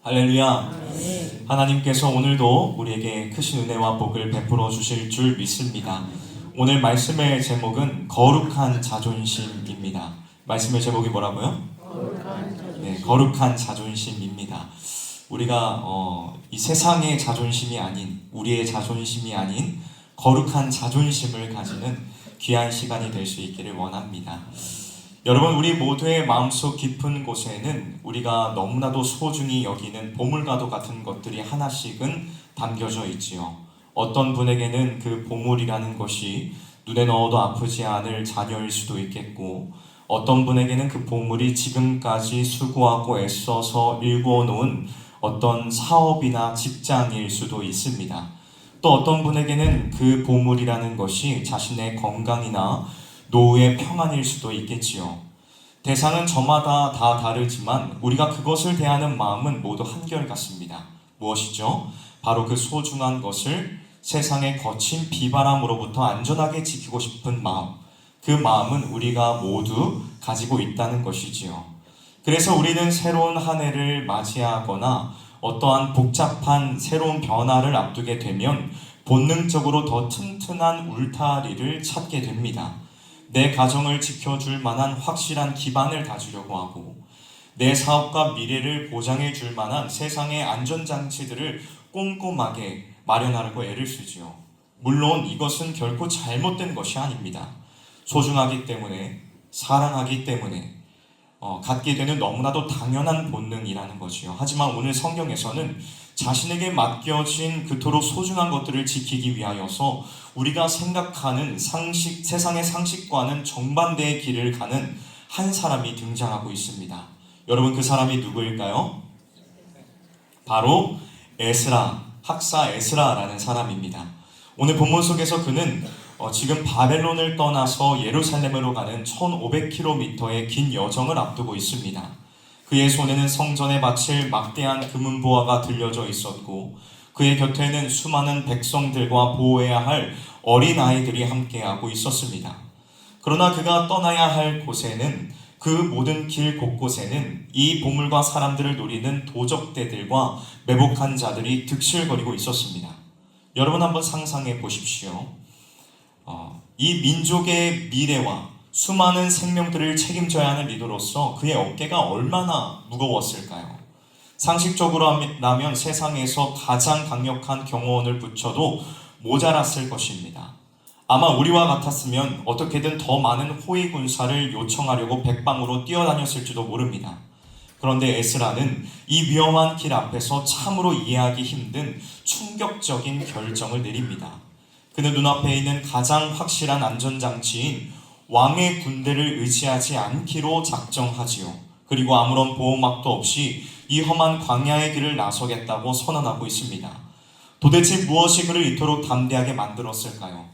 할렐루야. 하나님께서 오늘도 우리에게 크신 은혜와 복을 베풀어 주실 줄 믿습니다. 오늘 말씀의 제목은 거룩한 자존심입니다. 말씀의 제목이 뭐라고요? 네, 거룩한 자존심입니다. 우리가 이 세상의 자존심이 아닌, 우리의 자존심이 아닌 거룩한 자존심을 가지는 귀한 시간이 될 수 있기를 원합니다. 여러분, 우리 모두의 마음속 깊은 곳에는 우리가 너무나도 소중히 여기는 보물과도 같은 것들이 하나씩은 담겨져 있지요. 어떤 분에게는 그 보물이라는 것이 눈에 넣어도 아프지 않을 자녀일 수도 있겠고, 어떤 분에게는 그 보물이 지금까지 수고하고 애써서 일구어 놓은 어떤 사업이나 직장일 수도 있습니다. 또 어떤 분에게는 그 보물이라는 것이 자신의 건강이나 노후의 평안일 수도 있겠지요. 대상은 저마다 다 다르지만 우리가 그것을 대하는 마음은 모두 한결같습니다. 무엇이죠? 바로 그 소중한 것을 세상의 거친 비바람으로부터 안전하게 지키고 싶은 마음, 그 마음은 우리가 모두 가지고 있다는 것이지요. 그래서 우리는 새로운 한 해를 맞이하거나 어떠한 복잡한 새로운 변화를 앞두게 되면 본능적으로 더 튼튼한 울타리를 찾게 됩니다. 내 가정을 지켜줄 만한 확실한 기반을 다지려고 하고, 내 사업과 미래를 보장해 줄 만한 세상의 안전장치들을 꼼꼼하게 마련하려고 애를 쓰지요. 물론 이것은 결코 잘못된 것이 아닙니다. 소중하기 때문에, 사랑하기 때문에 갖게 되는 너무나도 당연한 본능이라는 것이요. 하지만 오늘 성경에서는 자신에게 맡겨진 그토록 소중한 것들을 지키기 위하여서 우리가 생각하는 세상의 상식과는 정반대의 길을 가는 한 사람이 등장하고 있습니다. 여러분, 그 사람이 누구일까요? 바로 에스라, 학사 에스라라는 사람입니다. 오늘 본문 속에서 그는 지금 바벨론을 떠나서 예루살렘으로 가는 1500km의 긴 여정을 앞두고 있습니다. 그의 손에는 성전에 바칠 막대한 금은보화가 들려져 있었고, 그의 곁에는 수많은 백성들과 보호해야 할 어린아이들이 함께하고 있었습니다. 그러나 그가 떠나야 할 곳에는, 그 모든 길 곳곳에는 이 보물과 사람들을 노리는 도적대들과 매복한 자들이 득실거리고 있었습니다. 여러분, 한번 상상해 보십시오. 이 민족의 미래와 수많은 생명들을 책임져야 하는 리더로서 그의 어깨가 얼마나 무거웠을까요? 상식적으로라면 세상에서 가장 강력한 경호원을 붙여도 모자랐을 것입니다. 아마 우리와 같았으면 어떻게든 더 많은 호위 군사를 요청하려고 백방으로 뛰어다녔을지도 모릅니다. 그런데 에스라는 이 위험한 길 앞에서 참으로 이해하기 힘든 충격적인 결정을 내립니다. 그는 눈앞에 있는 가장 확실한 안전장치인 왕의 군대를 의지하지 않기로 작정하지요. 그리고 아무런 보호막도 없이 이 험한 광야의 길을 나서겠다고 선언하고 있습니다. 도대체 무엇이 그를 이토록 담대하게 만들었을까요?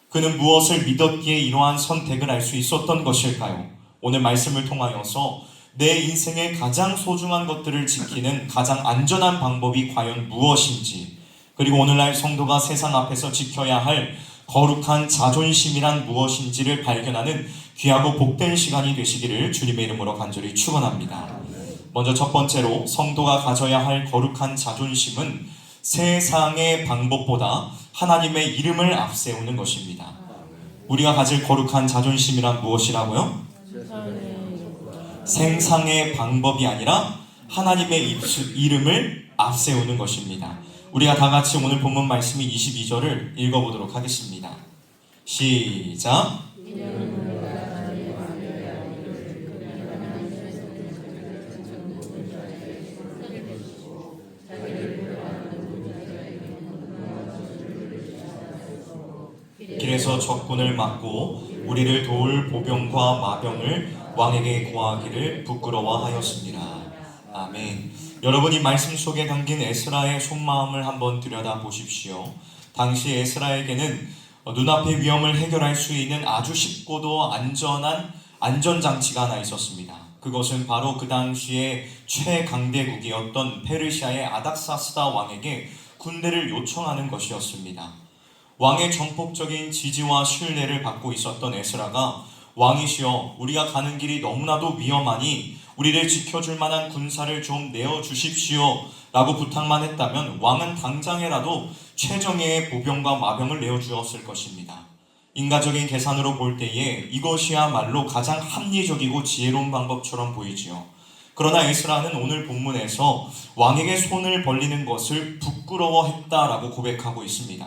그는 무엇을 믿었기에 이러한 선택을 할 수 있었던 것일까요? 오늘 말씀을 통하여서 내 인생의 가장 소중한 것들을 지키는 가장 안전한 방법이 과연 무엇인지, 그리고 오늘날 성도가 세상 앞에서 지켜야 할 거룩한 자존심이란 무엇인지를 발견하는 귀하고 복된 시간이 되시기를 주님의 이름으로 간절히 축원합니다. 먼저 첫 번째로 성도가 가져야 할 거룩한 자존심은 세상의 방법보다 하나님의 이름을 앞세우는 것입니다. 우리가 가질 거룩한 자존심이란 무엇이라고요? 세상의 방법이 아니라 하나님의 이름을 앞세우는 것입니다. 우리가 다 같이 오늘 본문 말씀인 22절을 읽어보도록 하겠습니다. 시작! 길에서 적군을 막고 우리를 도울 보병과 마병을 왕에게 고하기를 부끄러워하였습니다. 아멘. 여러분, 이 말씀 속에 담긴 에스라의 속마음을 한번 들여다 보십시오. 당시 에스라에게는 눈앞의 위험을 해결할 수 있는 아주 쉽고도 안전한 안전장치가 하나 있었습니다. 그것은 바로 그 당시에 최강대국이었던 페르시아의 아닥사스다 왕에게 군대를 요청하는 것이었습니다. 왕의 전폭적인 지지와 신뢰를 받고 있었던 에스라가 왕이시여, 우리가 가는 길이 너무나도 위험하니 우리를 지켜줄 만한 군사를 좀 내어주십시오 라고 부탁만 했다면 왕은 당장에라도 최정예의 보병과 마병을 내어주었을 것입니다. 인간적인 계산으로 볼 때에 이것이야말로 가장 합리적이고 지혜로운 방법처럼 보이지요. 그러나 에스라는 오늘 본문에서 왕에게 손을 벌리는 것을 부끄러워했다라고 고백하고 있습니다.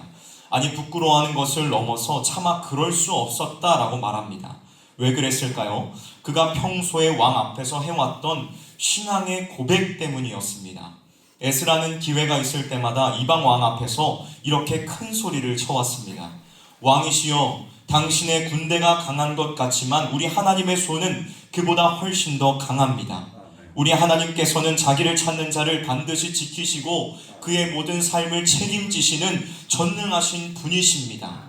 아니, 부끄러워하는 것을 넘어서 차마 그럴 수 없었다라고 말합니다. 왜 그랬을까요? 그가 평소에 왕 앞에서 해왔던 신앙의 고백 때문이었습니다. 에스라는 기회가 있을 때마다 이방 왕 앞에서 이렇게 큰 소리를 쳐왔습니다. 왕이시여, 당신의 군대가 강한 것 같지만 우리 하나님의 손은 그보다 훨씬 더 강합니다. 우리 하나님께서는 자기를 찾는 자를 반드시 지키시고 그의 모든 삶을 책임지시는 전능하신 분이십니다.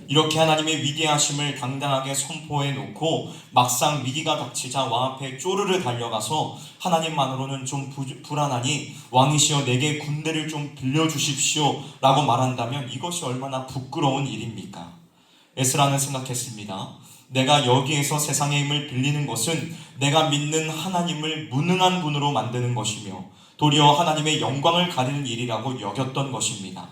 이렇게 하나님의 위대하심을 당당하게 선포해 놓고 막상 위기가 닥치자 왕 앞에 쪼르르 달려가서 하나님만으로는 좀 불안하니 왕이시여 내게 군대를 좀 빌려주십시오 라고 말한다면 이것이 얼마나 부끄러운 일입니까? 에스라는 생각했습니다. 내가 여기에서 세상의 힘을 빌리는 것은 내가 믿는 하나님을 무능한 분으로 만드는 것이며 도리어 하나님의 영광을 가리는 일이라고 여겼던 것입니다.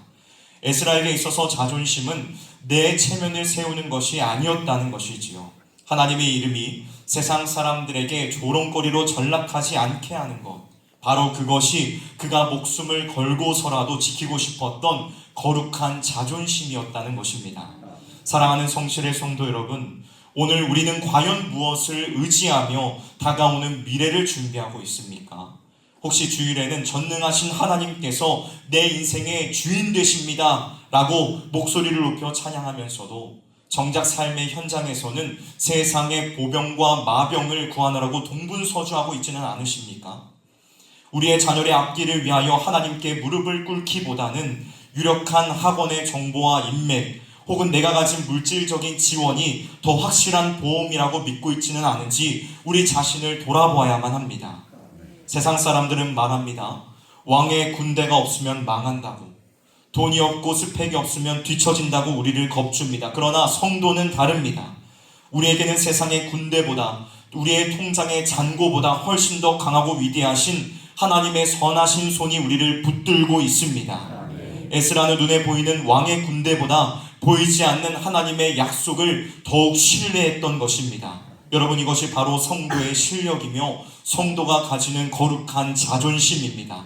에스라에게 있어서 자존심은 내 체면을 세우는 것이 아니었다는 것이지요. 하나님의 이름이 세상 사람들에게 조롱거리로 전락하지 않게 하는 것, 바로 그것이 그가 목숨을 걸고서라도 지키고 싶었던 거룩한 자존심이었다는 것입니다. 사랑하는 성실의 성도 여러분, 오늘 우리는 과연 무엇을 의지하며 다가오는 미래를 준비하고 있습니까? 혹시 주일에는 전능하신 하나님께서 내 인생의 주인 되십니다 라고 목소리를 높여 찬양하면서도 정작 삶의 현장에서는 세상의 보병과 마병을 구하느라고 동분서주하고 있지는 않으십니까? 우리의 자녀의 앞길을 위하여 하나님께 무릎을 꿇기보다는 유력한 학원의 정보와 인맥 혹은 내가 가진 물질적인 지원이 더 확실한 보험이라고 믿고 있지는 않은지 우리 자신을 돌아보아야만 합니다. 세상 사람들은 말합니다. 왕의 군대가 없으면 망한다고, 돈이 없고 스펙이 없으면 뒤처진다고 우리를 겁줍니다. 그러나 성도는 다릅니다. 우리에게는 세상의 군대보다, 우리의 통장의 잔고보다 훨씬 더 강하고 위대하신 하나님의 선하신 손이 우리를 붙들고 있습니다. 에스라는 눈에 보이는 왕의 군대보다 보이지 않는 하나님의 약속을 더욱 신뢰했던 것입니다. 여러분, 이것이 바로 성도의 실력이며 성도가 가지는 거룩한 자존심입니다.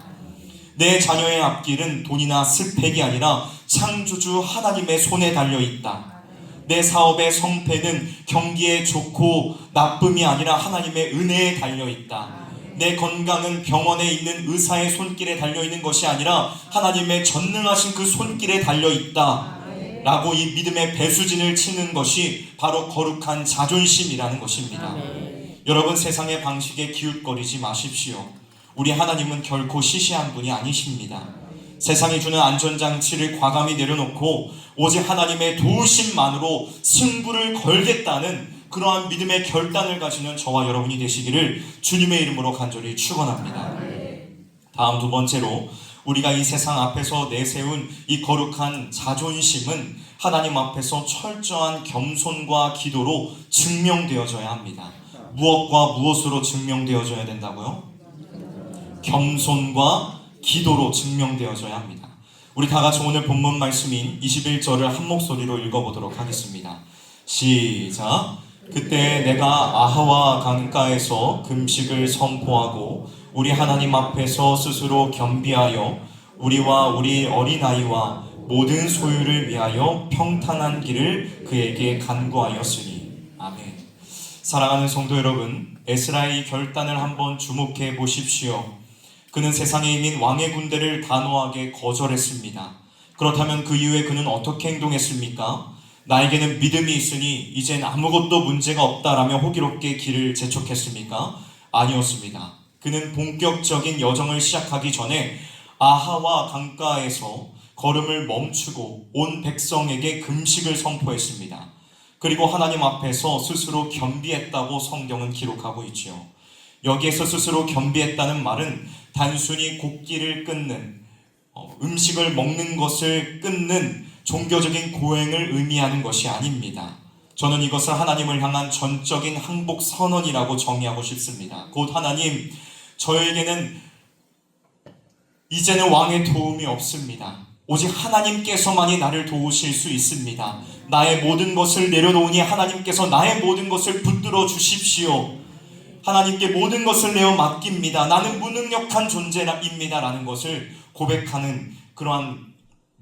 내 자녀의 앞길은 돈이나 스펙이 아니라 창조주 하나님의 손에 달려있다. 내 사업의 성패는 경기에 좋고 나쁨이 아니라 하나님의 은혜에 달려있다. 내 건강은 병원에 있는 의사의 손길에 달려있는 것이 아니라 하나님의 전능하신 그 손길에 달려있다 라고 이 믿음의 배수진을 치는 것이 바로 거룩한 자존심이라는 것입니다. 여러분, 세상의 방식에 기웃거리지 마십시오. 우리 하나님은 결코 시시한 분이 아니십니다. 세상이 주는 안전장치를 과감히 내려놓고 오직 하나님의 도우심만으로 승부를 걸겠다는 그러한 믿음의 결단을 가지는 저와 여러분이 되시기를 주님의 이름으로 간절히 축원합니다. 다음 두 번째로 우리가 이 세상 앞에서 내세운 이 거룩한 자존심은 하나님 앞에서 철저한 겸손과 기도로 증명되어져야 합니다. 무엇과 무엇으로 증명되어져야 된다고요? 겸손과 기도로 증명되어져야 합니다. 우리 다 같이 오늘 본문 말씀인 21절을 한 목소리로 읽어보도록 하겠습니다. 시작! 그때 내가 아하와 강가에서 금식을 선포하고 우리 하나님 앞에서 스스로 겸비하여 우리와 우리 어린아이와 모든 소유를 위하여 평탄한 길을 그에게 간구하였으니. 아멘. 사랑하는 성도 여러분, 에스라의 결단을 한번 주목해 보십시오. 그는 세상의 힘인 왕의 군대를 단호하게 거절했습니다. 그렇다면 그 이후에 그는 어떻게 행동했습니까? 나에게는 믿음이 있으니 이젠 아무것도 문제가 없다라며 호기롭게 길을 재촉했습니까? 아니었습니다. 그는 본격적인 여정을 시작하기 전에 아하와 강가에서 걸음을 멈추고 온 백성에게 금식을 선포했습니다. 그리고 하나님 앞에서 스스로 겸비했다고 성경은 기록하고 있지요. 여기에서 스스로 겸비했다는 말은 단순히 곡기를 끊는, 음식을 먹는 것을 끊는 종교적인 고행을 의미하는 것이 아닙니다. 저는 이것을 하나님을 향한 전적인 항복 선언이라고 정의하고 싶습니다. 곧 하나님, 저에게는 이제는 왕의 도움이 없습니다. 오직 하나님께서만이 나를 도우실 수 있습니다. 나의 모든 것을 내려놓으니 하나님께서 나의 모든 것을 붙들어 주십시오. 하나님께 모든 것을 내어 맡깁니다. 나는 무능력한 존재입니다. 라는 것을 고백하는 그러한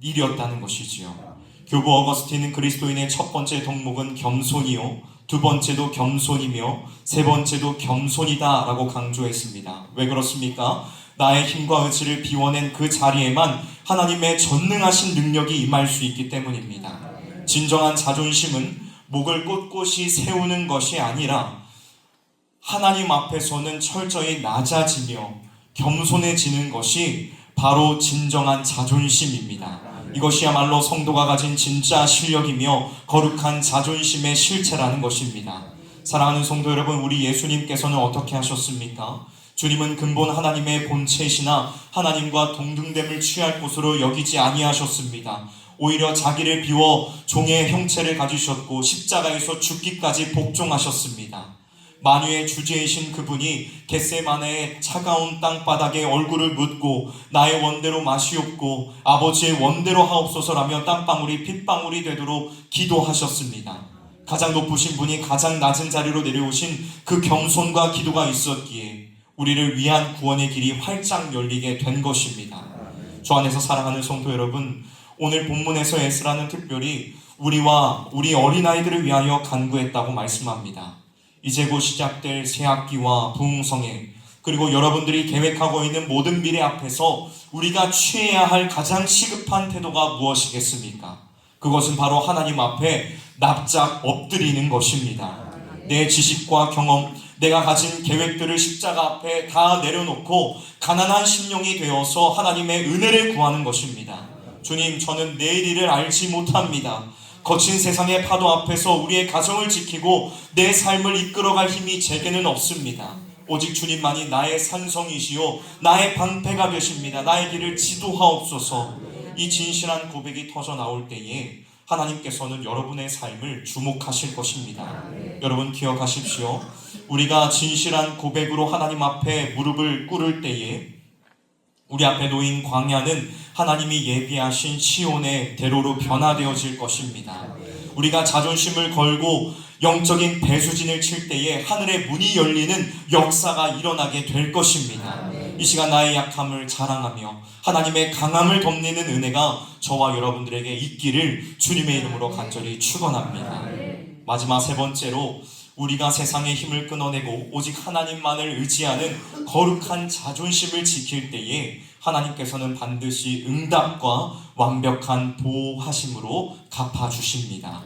일이었다는 것이지요. 교부 어거스틴은 그리스도인의 첫 번째 덕목은 겸손이요, 두 번째도 겸손이며 세 번째도 겸손이다 라고 강조했습니다. 왜 그렇습니까? 나의 힘과 의지를 비워낸 그 자리에만 하나님의 전능하신 능력이 임할 수 있기 때문입니다. 진정한 자존심은 목을 꼿꼿이 세우는 것이 아니라 하나님 앞에서는 철저히 낮아지며 겸손해지는 것이 바로 진정한 자존심입니다. 이것이야말로 성도가 가진 진짜 실력이며 거룩한 자존심의 실체라는 것입니다. 사랑하는 성도 여러분, 우리 예수님께서는 어떻게 하셨습니까? 주님은 근본 하나님의 본체이시나 하나님과 동등됨을 취할 곳으로 여기지 아니하셨습니다. 오히려 자기를 비워 종의 형체를 가지셨고 십자가에서 죽기까지 복종하셨습니다. 만유의 주제이신 그분이 겟세마네의 차가운 땅바닥에 얼굴을 묻고 나의 원대로 마시옵고 아버지의 원대로 하옵소서라며 땀방울이 핏방울이 되도록 기도하셨습니다. 가장 높으신 분이 가장 낮은 자리로 내려오신 그 겸손과 기도가 있었기에 우리를 위한 구원의 길이 활짝 열리게 된 것입니다. 주 안에서 사랑하는 성도 여러분, 오늘 본문에서 에스라는 특별히 우리와 우리 어린아이들을 위하여 간구했다고 말씀합니다. 이제 곧 시작될 새학기와 부흥성회, 그리고 여러분들이 계획하고 있는 모든 미래 앞에서 우리가 취해야 할 가장 시급한 태도가 무엇이겠습니까? 그것은 바로 하나님 앞에 납작 엎드리는 것입니다. 내 지식과 경험, 내가 가진 계획들을 십자가 앞에 다 내려놓고 가난한 심령이 되어서 하나님의 은혜를 구하는 것입니다. 주님, 저는 내일 일을 알지 못합니다. 거친 세상의 파도 앞에서 우리의 가정을 지키고 내 삶을 이끌어갈 힘이 제게는 없습니다. 오직 주님만이 나의 산성이시요 나의 방패가 되십니다. 나의 길을 지도하옵소서. 이 진실한 고백이 터져 나올 때에 하나님께서는 여러분의 삶을 주목하실 것입니다. 여러분 기억하십시오. 우리가 진실한 고백으로 하나님 앞에 무릎을 꿇을 때에 우리 앞에 놓인 광야는 하나님이 예비하신 시온의 대로로 변화되어질 것입니다. 우리가 자존심을 걸고 영적인 배수진을 칠 때에 하늘의 문이 열리는 역사가 일어나게 될 것입니다. 이 시간 나의 약함을 자랑하며 하나님의 강함을 덧내는 은혜가 저와 여러분들에게 있기를 주님의 이름으로 간절히 축원합니다. 마지막 세 번째로, 우리가 세상의 힘을 끊어내고 오직 하나님만을 의지하는 거룩한 자존심을 지킬 때에 하나님께서는 반드시 응답과 완벽한 보호하심으로 갚아주십니다.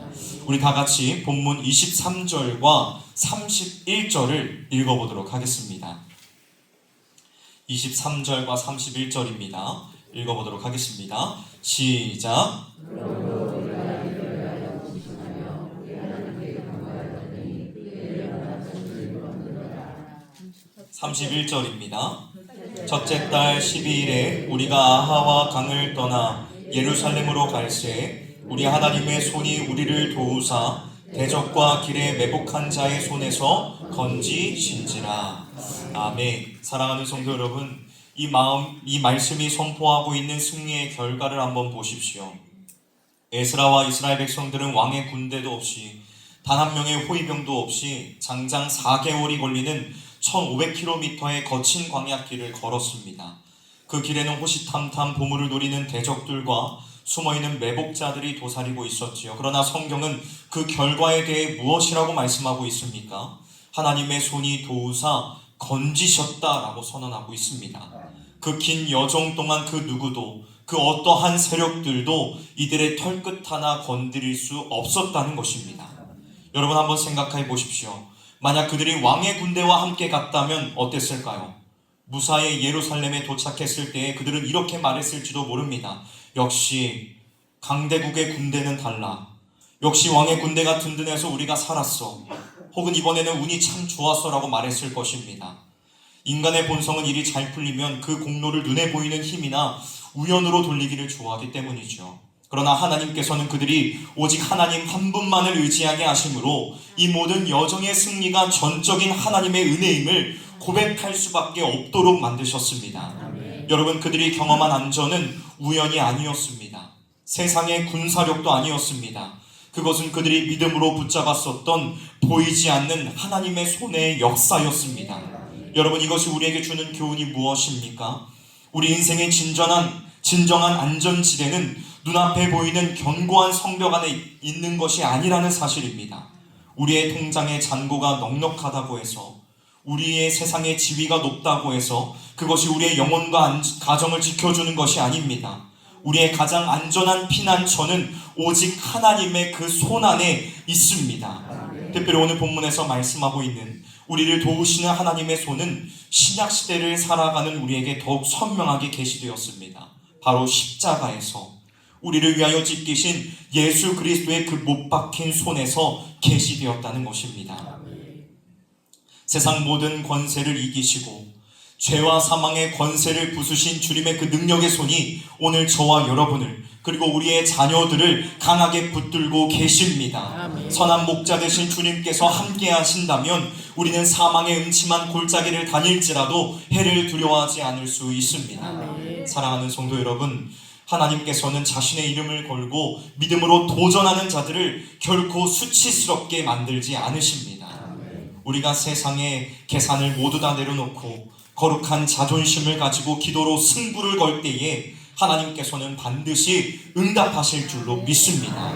우리 다같이 본문 23절과 31절을 읽어보도록 하겠습니다. 23절과 31절입니다. 읽어보도록 하겠습니다. 시작. 31절입니다. 첫째 달 12일에 우리가 아하와 강을 떠나 예루살렘으로 갈새 우리 하나님의 손이 우리를 도우사 대적과 길에 매복한 자의 손에서 건지신지라. 아멘. 사랑하는 성도 여러분, 이 말씀이 선포하고 있는 승리의 결과를 한번 보십시오. 에스라와 이스라엘 백성들은 왕의 군대도 없이 단 한 명의 호위병도 없이 장장 4개월이 걸리는 1500km의 거친 광야길을 걸었습니다. 그 길에는 호시탐탐 보물을 노리는 대적들과 숨어있는 매복자들이 도사리고 있었지요. 그러나 성경은 그 결과에 대해 무엇이라고 말씀하고 있습니까? 하나님의 손이 도우사 건지셨다라고 선언하고 있습니다. 그 긴 여정 동안 그 누구도, 그 어떠한 세력들도 이들의 털끝 하나 건드릴 수 없었다는 것입니다. 여러분 한번 생각해 보십시오. 만약 그들이 왕의 군대와 함께 갔다면 어땠을까요? 무사히 예루살렘에 도착했을 때 그들은 이렇게 말했을지도 모릅니다. 역시 강대국의 군대는 달라. 역시 왕의 군대가 든든해서 우리가 살았어. 혹은 이번에는 운이 참 좋았어 라고 말했을 것입니다. 인간의 본성은 일이 잘 풀리면 그 공로를 눈에 보이는 힘이나 우연으로 돌리기를 좋아하기 때문이죠. 그러나 하나님께서는 그들이 오직 하나님 한 분만을 의지하게 하심으로 이 모든 여정의 승리가 전적인 하나님의 은혜임을 고백할 수밖에 없도록 만드셨습니다. 여러분, 그들이 경험한 안전은 우연이 아니었습니다. 세상의 군사력도 아니었습니다. 그것은 그들이 믿음으로 붙잡았었던 보이지 않는 하나님의 손의 역사였습니다. 여러분, 이것이 우리에게 주는 교훈이 무엇입니까? 우리 인생의 진정한 안전지대는 눈앞에 보이는 견고한 성벽 안에 있는 것이 아니라는 사실입니다. 우리의 통장의 잔고가 넉넉하다고 해서, 우리의 세상의 지위가 높다고 해서 그것이 우리의 영혼과 가정을 지켜주는 것이 아닙니다. 우리의 가장 안전한 피난처는 오직 하나님의 그 손 안에 있습니다. 특별히 오늘 본문에서 말씀하고 있는 우리를 도우시는 하나님의 손은 신약시대를 살아가는 우리에게 더욱 선명하게 계시되었습니다. 바로 십자가에서 우리를 위하여 찢기신 예수 그리스도의 그 못 박힌 손에서 계시되었다는 것입니다. 세상 모든 권세를 이기시고 죄와 사망의 권세를 부수신 주님의 그 능력의 손이 오늘 저와 여러분을, 그리고 우리의 자녀들을 강하게 붙들고 계십니다. 선한 목자 되신 주님께서 함께 하신다면 우리는 사망의 음침한 골짜기를 다닐지라도 해를 두려워하지 않을 수 있습니다. 사랑하는 성도 여러분, 하나님께서는 자신의 이름을 걸고 믿음으로 도전하는 자들을 결코 수치스럽게 만들지 않으십니다. 우리가 세상의 계산을 모두 다 내려놓고 거룩한 자존심을 가지고 기도로 승부를 걸 때에 하나님께서는 반드시 응답하실 줄로 믿습니다.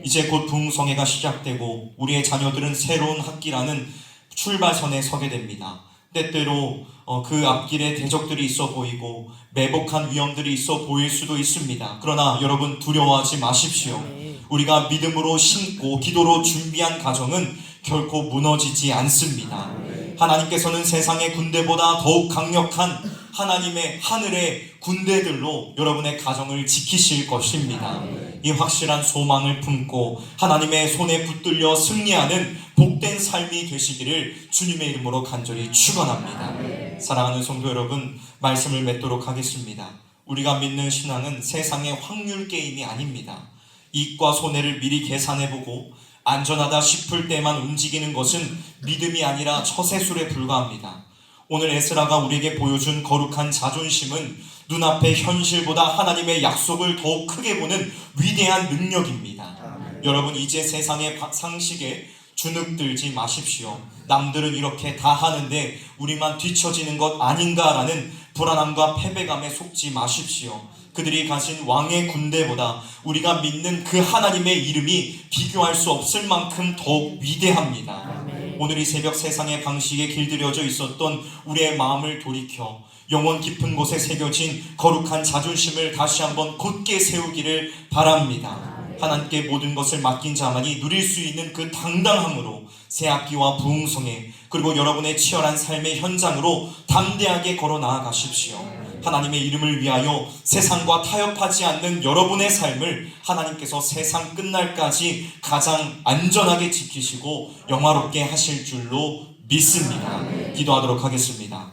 이제 곧 부흥성회가 시작되고 우리의 자녀들은 새로운 학기라는 출발선에 서게 됩니다. 때때로 그 앞길에 대적들이 있어 보이고 매복한 위험들이 있어 보일 수도 있습니다. 그러나 여러분, 두려워하지 마십시오. 우리가 믿음으로 심고 기도로 준비한 가정은 결코 무너지지 않습니다. 하나님께서는 세상의 군대보다 더욱 강력한 하나님의 하늘의 군대들로 여러분의 가정을 지키실 것입니다. 이 확실한 소망을 품고 하나님의 손에 붙들려 승리하는 복된 삶이 되시기를 주님의 이름으로 간절히 축원합니다. 사랑하는 성도 여러분, 말씀을 맺도록 하겠습니다. 우리가 믿는 신앙은 세상의 확률 게임이 아닙니다. 이익과 손해를 미리 계산해보고 안전하다 싶을 때만 움직이는 것은 믿음이 아니라 처세술에 불과합니다. 오늘 에스라가 우리에게 보여준 거룩한 자존심은 눈앞의 현실보다 하나님의 약속을 더욱 크게 보는 위대한 능력입니다. 여러분, 이제 세상의 상식에 주눅들지 마십시오. 남들은 이렇게 다 하는데 우리만 뒤처지는 것 아닌가라는 불안함과 패배감에 속지 마십시오. 그들이 가진 왕의 군대보다 우리가 믿는 그 하나님의 이름이 비교할 수 없을 만큼 더욱 위대합니다. 오늘 이 새벽 세상의 방식에 길들여져 있었던 우리의 마음을 돌이켜 영혼 깊은 곳에 새겨진 거룩한 자존심을 다시 한번 곧게 세우기를 바랍니다. 하나님께 모든 것을 맡긴 자만이 누릴 수 있는 그 당당함으로 새학기와 부흥성회, 그리고 여러분의 치열한 삶의 현장으로 담대하게 걸어 나아가십시오. 하나님의 이름을 위하여 세상과 타협하지 않는 여러분의 삶을 하나님께서 세상 끝날까지 가장 안전하게 지키시고 영화롭게 하실 줄로 믿습니다. 기도하도록 하겠습니다.